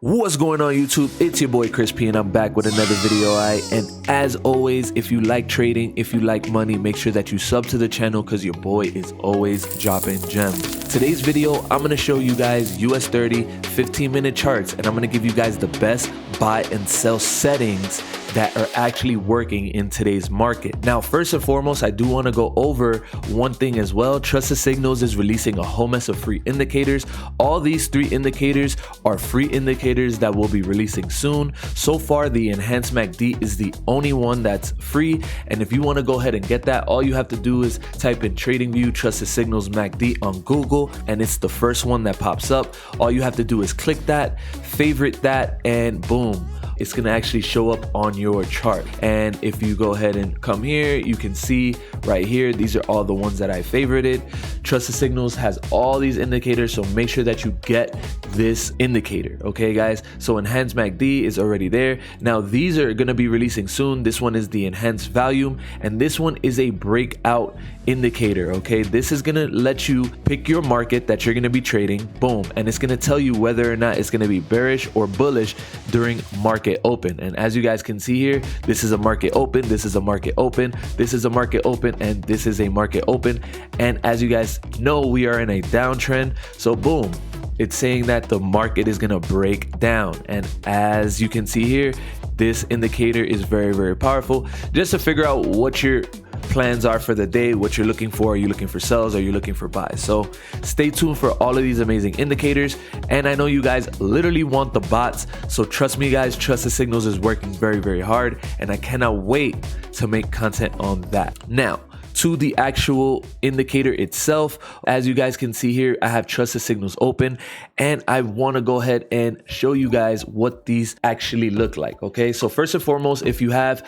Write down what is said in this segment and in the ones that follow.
What's going on YouTube? It's your boy Chris P and I'm back with another video. And as always, if you like trading, if you like money, make sure that you sub to the channel because your boy is always dropping gems. Today's video, I'm going to show you guys US30 15-minute charts, and I'm going to give you guys the best buy and sell settings that are actually working in today's market. Now, first and foremost, I do want to go over one thing as well. Trusted Signals is releasing a whole mess of free indicators. All these three indicators are free indicators that will be releasing soon. So far, the Enhanced MACD is the only one that's free. And if you want to go ahead and get that, all you have to do is type in TradingView Trusted Signals MACD on Google, and it's the first one that pops up. All you have to do is click that, favorite that, and boom, it's gonna actually show up on your chart. And if you go ahead and come here, you can see right here, these are all the ones that I favorited. Trusted Signals has all these indicators, so make sure that you get this indicator, okay guys? So Enhanced MACD is already there. Now these are gonna be releasing soon. This one is the Enhanced Volume, and this one is a breakout indicator, okay? This is gonna let you pick your market that you're gonna be trading, boom, and it's gonna tell you whether or not it's gonna be bearish or bullish during market open. And as you guys can see here, this is a market open, this is a market open, this is a market open, and this is a market open. And as you guys know, we are in a downtrend, so boom, it's saying that the market is gonna break down. And as you can see here, this indicator is very, very powerful just to figure out what your plans are for the day, what you're looking for. Are you looking for sells? Are you looking for buys? So stay tuned for all of these amazing indicators. And I know you guys literally want the bots, so trust me guys, Trusted Signals is working very, very hard, and I cannot wait to make content on that. Now, to the actual indicator itself, as you guys can see here, I have Trusted Signals open, and I want to go ahead and show you guys what these actually look like. Okay, so first and foremost, if you have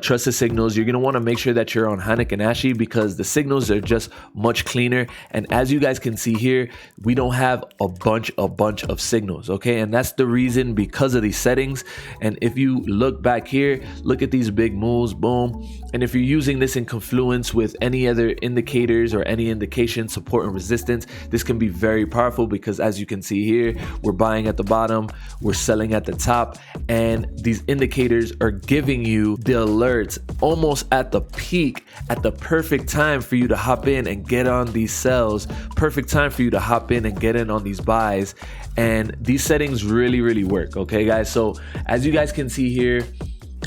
Trusted Signals, you're going to want to make sure that you're on Heineken Ashi, because the signals are just much cleaner. And as you guys can see here, we don't have a bunch of signals, okay? And that's the reason, because of these settings. And if you look back here, look at these big moves, boom. And if you're using this in confluence with any other indicators or any indication, support and resistance, this can be very powerful, because as you can see here, we're buying at the bottom, we're selling at the top, and these indicators are giving you the alerts almost at the peak, at the perfect time for you to hop in and get on these sells, perfect time for you to hop in and get in on these buys. And these settings really work, okay guys? So as you guys can see here,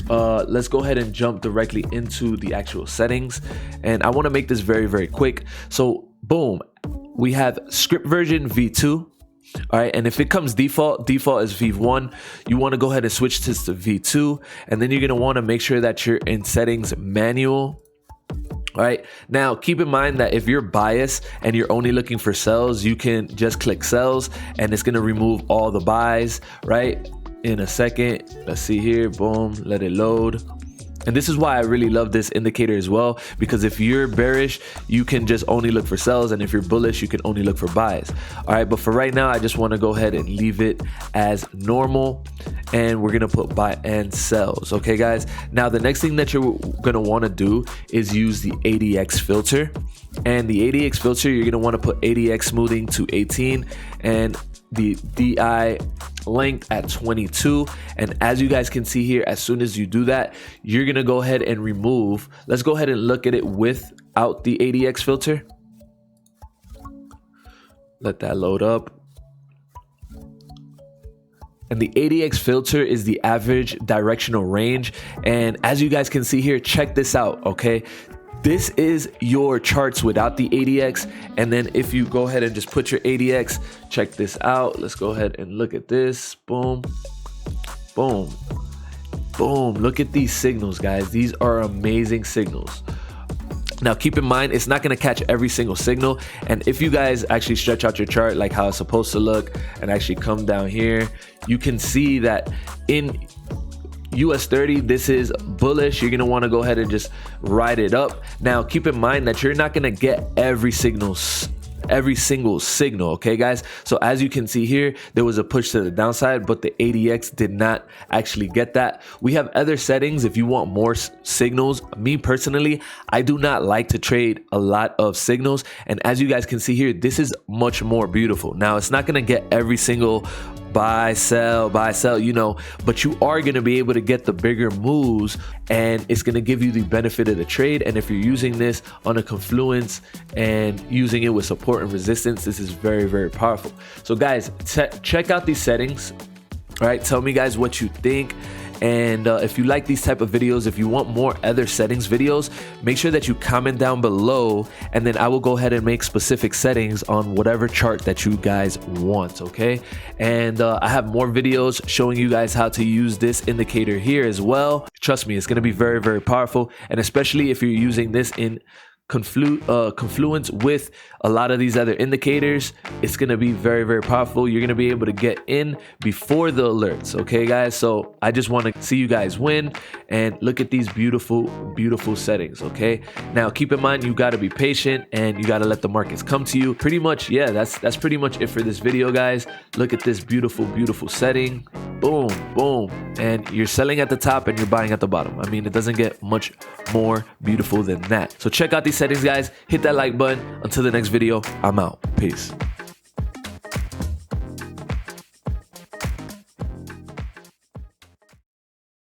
let's go ahead and jump directly into the actual settings, and I want to make this very quick. So boom, we have script version v2. All right, and if it comes default is v1. You want to go ahead and switch this to v2, and then you're going to want to make sure that you're in settings manual. All right, now keep in mind that if you're biased and you're only looking for sells, you can just click sells and it's going to remove all the buys, right? In a second, let's see here, boom, let it load. And this is why I really love this indicator as well, because if you're bearish, you can just only look for sells, and if you're bullish, you can only look for buys. All right, but for right now, I just want to go ahead and leave it as normal, and we're gonna put buy and sells. Okay guys, now the next thing that you're gonna want to do is use the ADX filter. And the ADX filter, you're gonna want to put ADX smoothing to 18 and the DI length at 22. And as you guys can see here, as soon as you do that, you're gonna go ahead and remove. Let's go ahead and look at it without the ADX filter. Let that load up. And the ADX filter is the average directional range. And as you guys can see here, check this out, okay? This is your charts without the ADX. And then if you go ahead and just put your ADX, check this out. Let's go ahead and look at this. Boom, boom, boom. Look at these signals, guys. These are amazing signals. Now, keep in mind, it's not going to catch every single signal. And if you guys actually stretch out your chart like how it's supposed to look and actually come down here, you can see that in US30, this is bullish. You're gonna want to go ahead and just ride it up. Now keep in mind that you're not gonna get every single signal, okay guys? So as you can see here, there was a push to the downside, but the ADX did not actually get that. We have other settings if you want more signals. Me personally, I do not like to trade a lot of signals, and as you guys can see here, this is much more beautiful. Now it's not going to get every single buy, sell, you know, but you are going to be able to get the bigger moves, and it's going to give you the benefit of the trade. And if you're using this on a confluence and using it with support and resistance, this is very, very powerful. So guys, check out these settings. All right, tell me guys what you think. And if you like these type of videos, if you want more other settings videos, make sure that you comment down below, and then I will go ahead and make specific settings on whatever chart that you guys want, okay? And I have more videos showing you guys how to use this indicator here as well. Trust me, it's going to be very, very powerful, and especially if you're using this in confluence with a lot of these other indicators, it's going to be very, very powerful. You're going to be able to get in before the alerts, okay guys? So I just want to see you guys win, and look at these beautiful, beautiful settings, okay? Now keep in mind, you got to be patient and you got to let the markets come to you. Pretty much, yeah, that's pretty much it for this video, guys. Look at this beautiful, beautiful setting. Boom, boom, and you're selling at the top and you're buying at the bottom. I mean, it doesn't get much more beautiful than that. So check out these settings, guys. Hit that like button. Until the next video, I'm out. Peace.